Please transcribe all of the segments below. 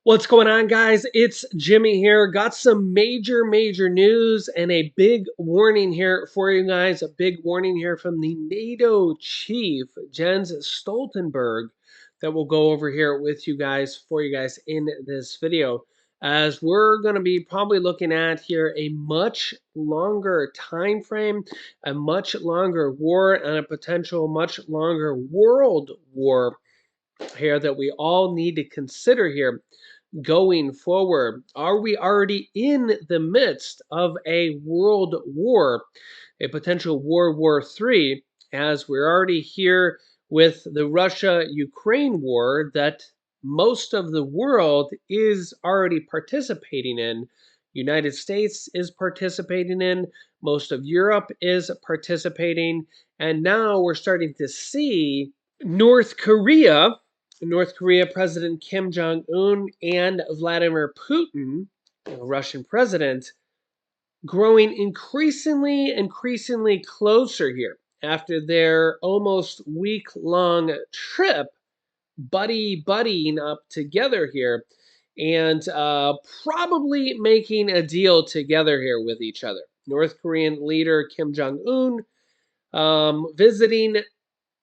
What's going on, guys? It's Jimmy here. Got some major news and a big warning here for you guys. A big warning here from the NATO chief, Jens Stoltenberg, that we'll go over here with you guys, for you guys in this video. As we're going to be probably looking at here a much longer time frame, a much longer war, and a potential much longer world war here that we all need to consider here going forward. Are we already in the midst of a world war, a potential World War III, as we're already here with the Russia-Ukraine war that most of the world is already participating in? United States is participating in, most of Europe is participating, and now we're starting to see North Korea President Kim Jong-un and Vladimir Putin, the Russian president, growing increasingly closer here after their almost week-long trip, buddying up together here, and probably making a deal together here with each other. North Korean leader Kim Jong-un visiting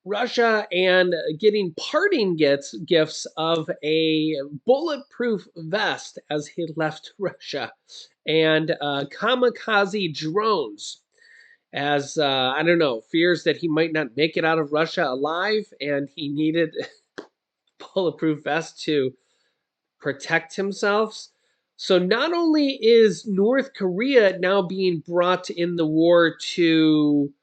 Russia and getting parting gifts of a bulletproof vest as he left Russia, and kamikaze drones, as I don't know, fears that he might not make it out of Russia alive, and he needed bulletproof vest to protect himself. So not only is North Korea now being brought in the war to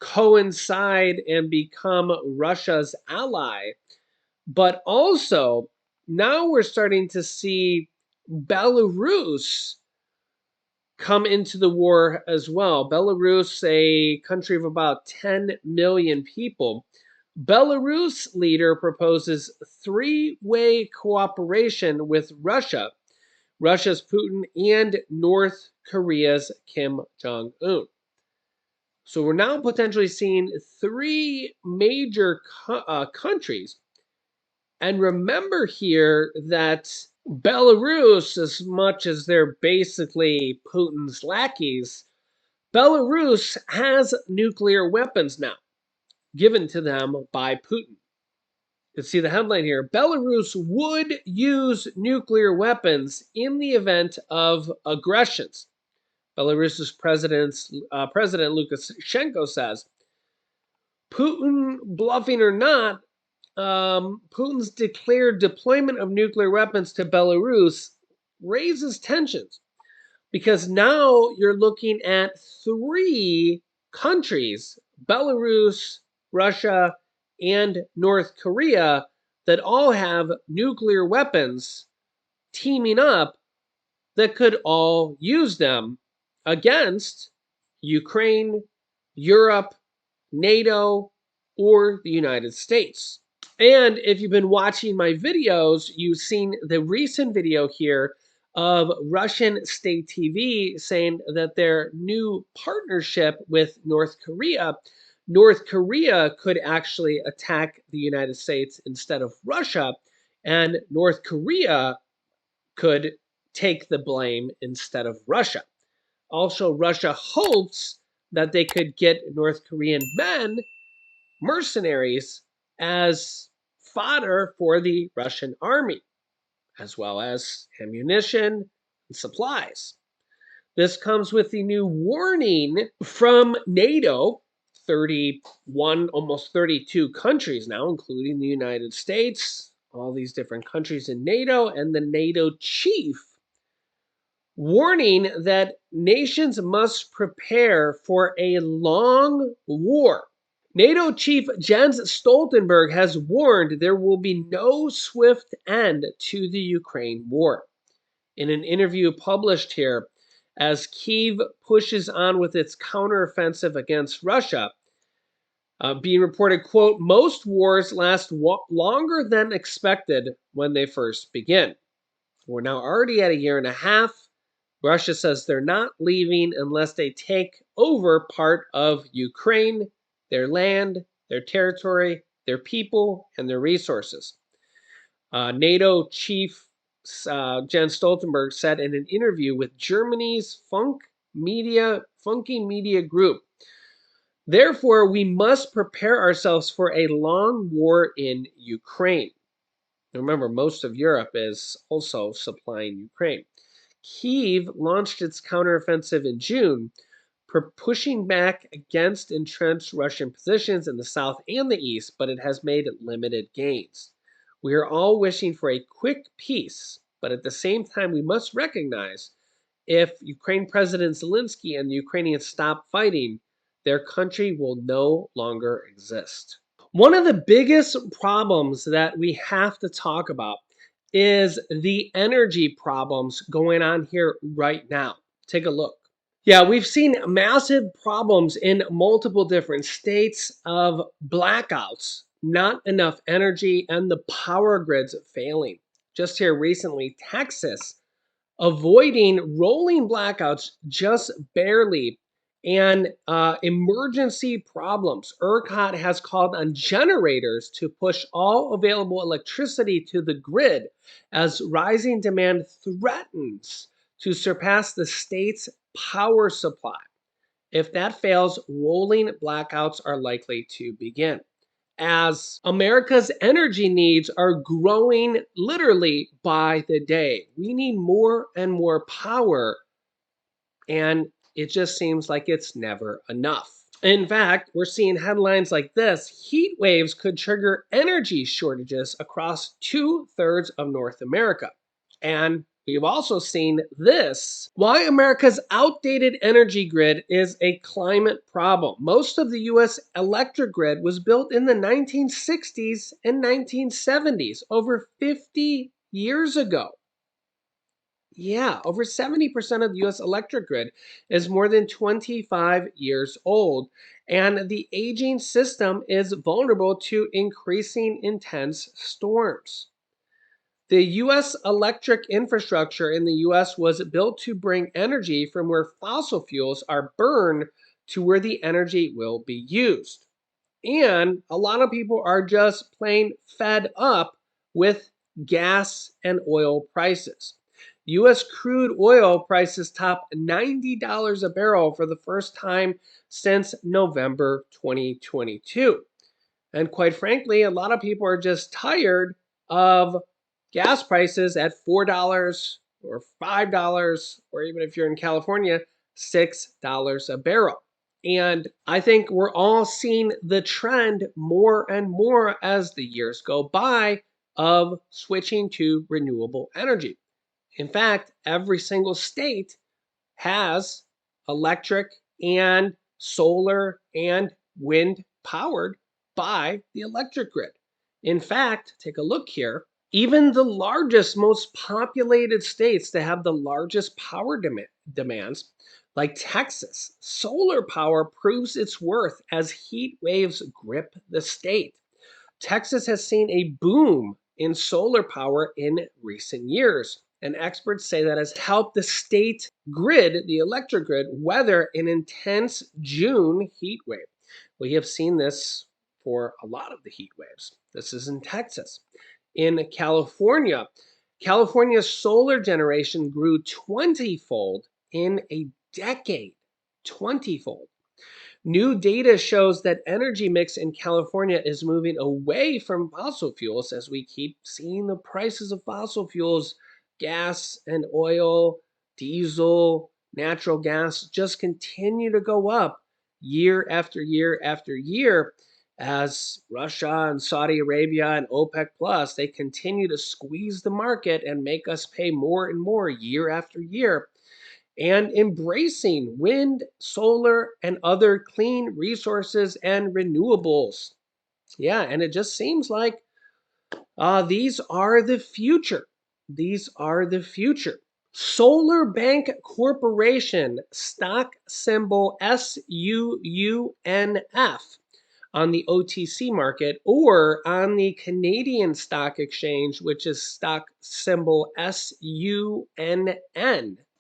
coincide and become Russia's ally, but also now we're starting to see Belarus come into the war as well. Belarus, a country of about 10 million people. Belarus leader proposes three-way cooperation with Russia, Russia's Putin, and North Korea's Kim Jong-un. So we're now potentially seeing three major countries. And remember here that Belarus, as much as they're basically Putin's lackeys, Belarus has nuclear weapons now, given to them by Putin. You can see the headline here. Belarus would use nuclear weapons in the event of aggressions. Belarus's President Lukashenko says, Putin bluffing or not, Putin's declared deployment of nuclear weapons to Belarus raises tensions, because now you're looking at three countries, Belarus, Russia, and North Korea, that all have nuclear weapons teaming up that could all use them against Ukraine, Europe, NATO, or the United States. And if you've been watching my videos, you've seen the recent video here of Russian state TV saying that their new partnership with North Korea could actually attack the United States instead of Russia, and North Korea could take the blame instead of Russia. Also, Russia hopes that they could get North Korean men, mercenaries, as fodder for the Russian army, as well as ammunition and supplies. This comes with the new warning from NATO, 31, almost 32 countries now, including the United States, all these different countries in NATO, and the NATO chief warning that nations must prepare for a long war. NATO chief Jens Stoltenberg has warned there will be no swift end to the Ukraine war. In an interview published here, as Kyiv pushes on with its counteroffensive against Russia, being reported, quote, most wars last longer than expected when they first begin. We're now already at a year and a half. Russia says they're not leaving unless they take over part of Ukraine, their land, their territory, their people, and their resources. NATO chief Jens Stoltenberg said in an interview with Germany's Funky Media Group. Therefore, we must prepare ourselves for a long war in Ukraine. Remember, most of Europe is also supplying Ukraine. Kyiv launched its counteroffensive in June, pushing back against entrenched Russian positions in the south and the east, but it has made limited gains. We are all wishing for a quick peace, but at the same time, we must recognize if Ukraine President Zelensky and the Ukrainians stop fighting, their country will no longer exist. One of the biggest problems that we have to talk about is the energy problems going on here right now. Take a look. Yeah, we've seen massive problems in multiple different states of blackouts, not enough energy, and the power grids failing. Just here recently, Texas avoiding rolling blackouts just barely, and emergency problems. ERCOT has called on generators to push all available electricity to the grid as rising demand threatens to surpass the state's power supply. If that fails, rolling blackouts are likely to begin, as America's energy needs are growing literally by the day. We need more and more power, and it just seems like it's never enough. In fact, we're seeing headlines like this: heat waves could trigger energy shortages across 2/3 of North America. And we've also seen this: why America's outdated energy grid is a climate problem. Most of the US electric grid was built in the 1960s and 1970s, over 50 years ago. Yeah, over 70% of the US electric grid is more than 25 years old, and the aging system is vulnerable to increasing intense storms. The US electric infrastructure in the US was built to bring energy from where fossil fuels are burned to where the energy will be used. And a lot of people are just plain fed up with gas and oil prices. US crude oil prices topped $90 a barrel for the first time since November 2022. And quite frankly, a lot of people are just tired of gas prices at $4 or $5, or even if you're in California, $6 a barrel. And I think we're all seeing the trend more and more as the years go by of switching to renewable energy. In fact, every single state has electric and solar and wind powered by the electric grid. In fact, take a look here. Even the largest, most populated states that have the largest power demands, like Texas, solar power proves its worth as heat waves grip the state. Texas has seen a boom in solar power in recent years, and experts say that has helped the state grid, the electric grid, weather an intense June heat wave. We have seen this for a lot of the heat waves. This is in Texas. In California, California's solar generation grew 20-fold in a decade. 20-fold. New data shows that energy mix in California is moving away from fossil fuels as we keep seeing the prices of fossil fuels, gas and oil, diesel, natural gas, just continue to go up year after year after year as Russia and Saudi Arabia and OPEC Plus, they continue to squeeze the market and make us pay more and more year after year. And embracing wind, solar, and other clean resources and renewables. Yeah, and it just seems like these are the future. These are the future. Solar Bank Corporation, stock symbol SUUNF, on the OTC market, or on the Canadian Stock Exchange, which is stock symbol SUNN,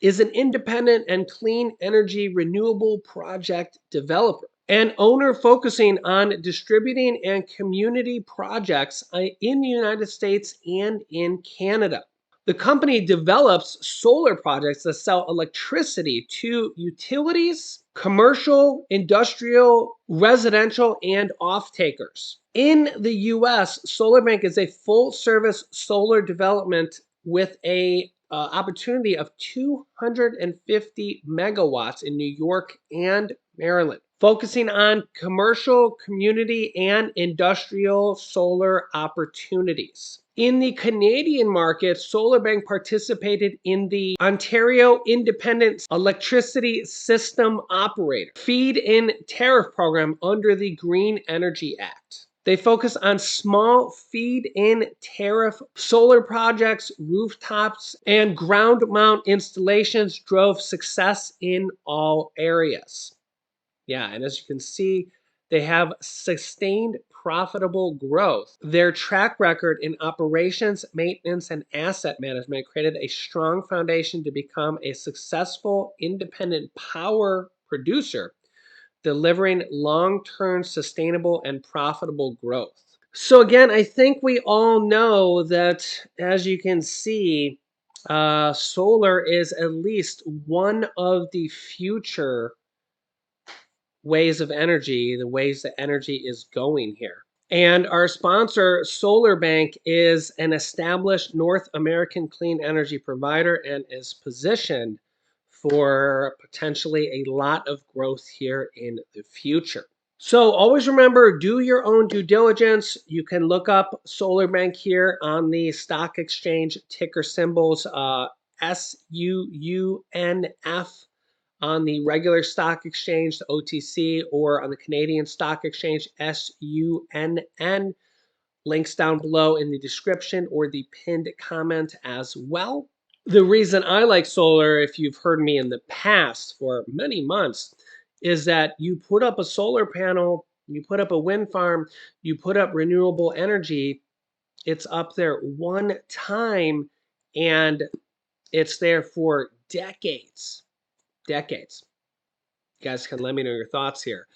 is an independent and clean energy renewable project developer and owner focusing on distributing and community projects in the United States and in Canada. The company develops solar projects that sell electricity to utilities, commercial, industrial, residential, and off-takers. In the US, SolarBank is a full-service solar development with a opportunity of 250 megawatts in New York and Maryland, focusing on commercial, community, and industrial solar opportunities. In the Canadian market, SolarBank participated in the Ontario Independent Electricity System Operator feed-in tariff program under the Green Energy Act. They focus on small feed-in tariff solar projects, rooftops, and ground mount installations drove success in all areas. Yeah, and as you can see, they have sustained profitable growth. Their track record in operations, maintenance, and asset management created a strong foundation to become a successful independent power producer, delivering long-term sustainable and profitable growth. So again, I think we all know that, as you can see, solar is at least one of the future ways of energy, the ways that energy is going here. And our sponsor, SolarBank, is an established North American clean energy provider and is positioned for potentially a lot of growth here in the future. So always remember, do your own due diligence. You can look up SolarBank here on the stock exchange, ticker symbols SUUNF on the regular stock exchange, the OTC, or on the Canadian stock exchange, SUNN. Links down below in the description or the pinned comment as well. The reason I like solar, if you've heard me in the past for many months, is that you put up a solar panel, you put up a wind farm, you put up renewable energy, it's up there one time and it's there for decades. Decades. You guys can let me know your thoughts here.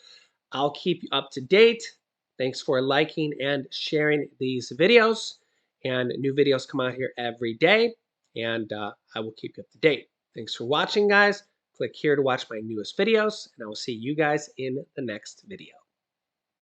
I'll keep you up to date. Thanks for liking and sharing these videos. And new videos come out here every day. And I will keep you up to date. Thanks for watching, guys. Click here to watch my newest videos. And I will see you guys in the next video.